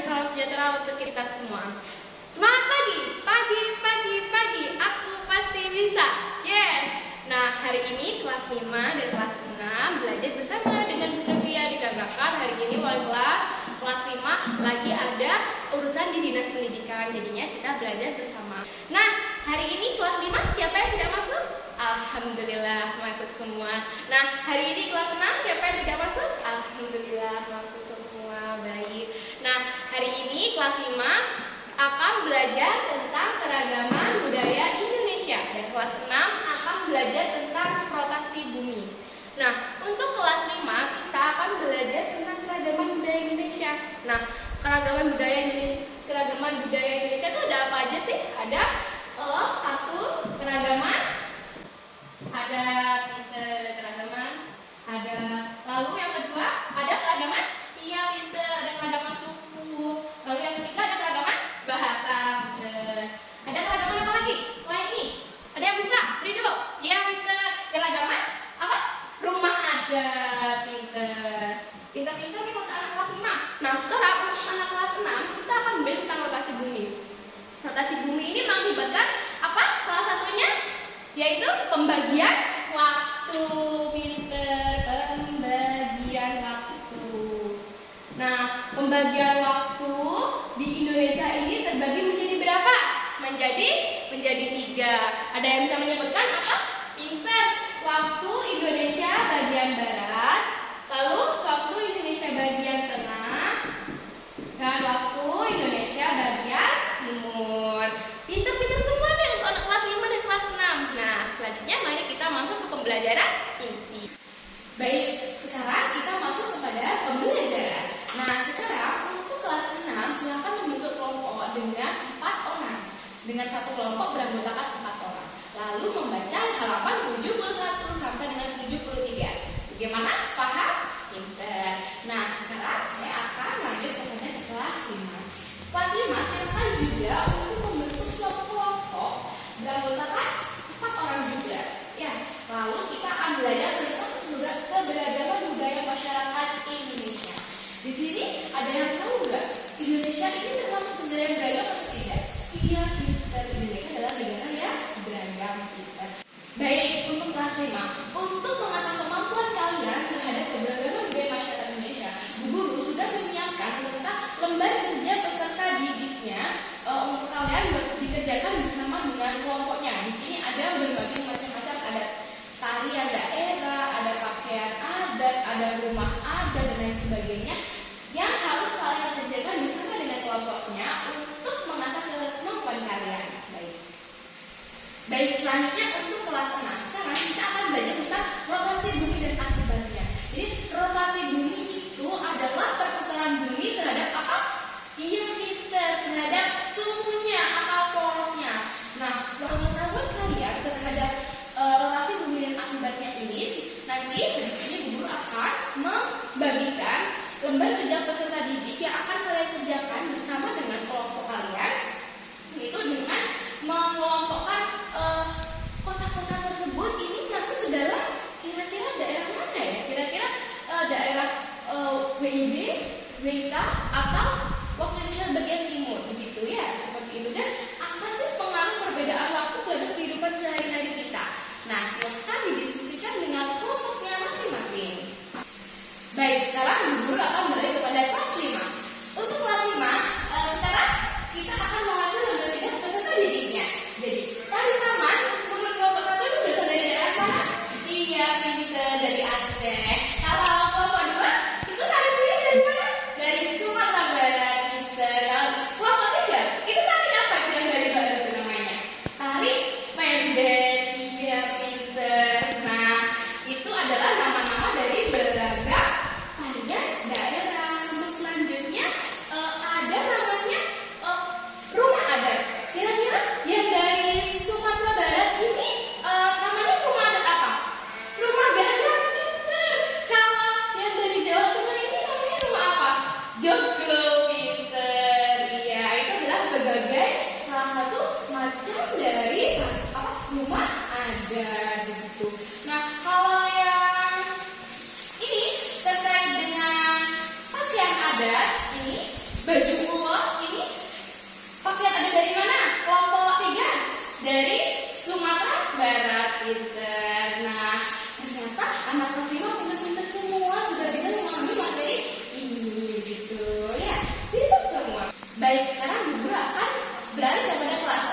salam sejahtera untuk kita semua. Semangat pagi, pagi, pagi, pagi, aku pasti bisa. Yes. Nah, hari ini kelas 5 dan kelas 6 belajar bersama dengan Bu Sofia dikarenakan hari ini wali kelas 5 lagi ada urusan di Dinas Pendidikan. Jadinya kita belajar bersama. Nah, hari ini kelas 5 siapa yang tidak masuk? Alhamdulillah masuk semua. Nah, hari ini kelas 6 siapa yang tidak masuk? Alhamdulillah masuk semua. Baik. Nah, hari ini kelas 5 akan belajar tentang keragaman budaya Indonesia dan kelas 6 akan belajar tentang rotasi bumi. Nah, untuk kelas 5 kita akan belajar tentang keragaman budaya Indonesia. Nah, keragaman budaya Indonesia itu ada apa aja sih? Ada satu keragaman, ada keragaman, ada lalu yang kedua ada keragaman pinter, ada keragaman suku, lalu yang ketiga ada keragaman bahasa, ada keragaman apa lagi selain ini? Ada yang bisa? Ridho, iya pinter, keragaman apa? Rumah adat, pinter nih untuk anak kelas 5. Nah, sekarang untuk anak kelas 6 kita akan belajar tentang rotasi bumi. Rotasi bumi ini mengakibatkan apa? Salah satunya yaitu pembagian waktu, pembagian waktu. Nah, pembagian waktu di Indonesia ini terbagi menjadi berapa? Menjadi 3. Ada yang bisa menyebutkan apa? Pinter. Waktu Indonesia bagian barat, lalu waktu Indonesia bagian tengah, dan waktu Indonesia bagian timur. Pinter semua nih untuk anak kelas 5 dan kelas 6. Nah, selanjutnya mari kita masuk ke pembelajaran inti. Baik, sekarang kita masuk kepada pembelajaran. Nah, sekarang untuk kelas 6 silakan membentuk kelompok dengan 4 orang. Dengan satu kelompok beranggotakan 4 orang. Lalu membaca halaman 71 sampai dengan 73. Bagaimana? Paham? Pinter. Nah, sekarang saya akan lanjut kepada kelas 5. Kelas 5 silakan juga untuk membentuk suatu kelompok beranggotakan 4 orang juga. Ya, lalu kita akan belajar tentang keberagaman budaya masyarakat Indonesia. Di sini ada yang tahu nggak? Indonesia ini termasuk negara yang beragam atau tidak? Iya, pinter. Indonesia adalah negara yang beragam, pinter. Baik, untuk kelas 5, untuk mengasah kemampuan kalian terhadap keberagaman budaya masyarakat Indonesia, Bu Guru sudah menyiapkan tentang lembar kerja peserta didiknya untuk kalian dikerjakan bersama dengan kelompoknya. Di sini ada berbagai macam-macam, ada tarian daerah, ada pakaian adat, ada rumah adat dan lain sebagainya yang harus kalian kerjakan bersama dengan kelompoknya untuk mengasah kemampuan kalian. Baik, selanjutnya untuk kelas 6. Sekarang kita akan belajar tentang rotasi bumi dan akibatnya. Jadi rotasi bumi itu adalah perputaran bumi terhadap apa? Iya, pinter, terhadap suhunya atau porosnya. Nah, pengetahuan kalian terhadap rotasi bumi dan akibatnya ini nanti di sini guru akan membagikan lembar kerja peserta didik yang akan kalian kerjakan bersama dengan kelompok kalian, yaitu dengan mengelompokkan kotak-kotak tersebut ini masuk ke dalam kira-kira juga akan berada pada kelas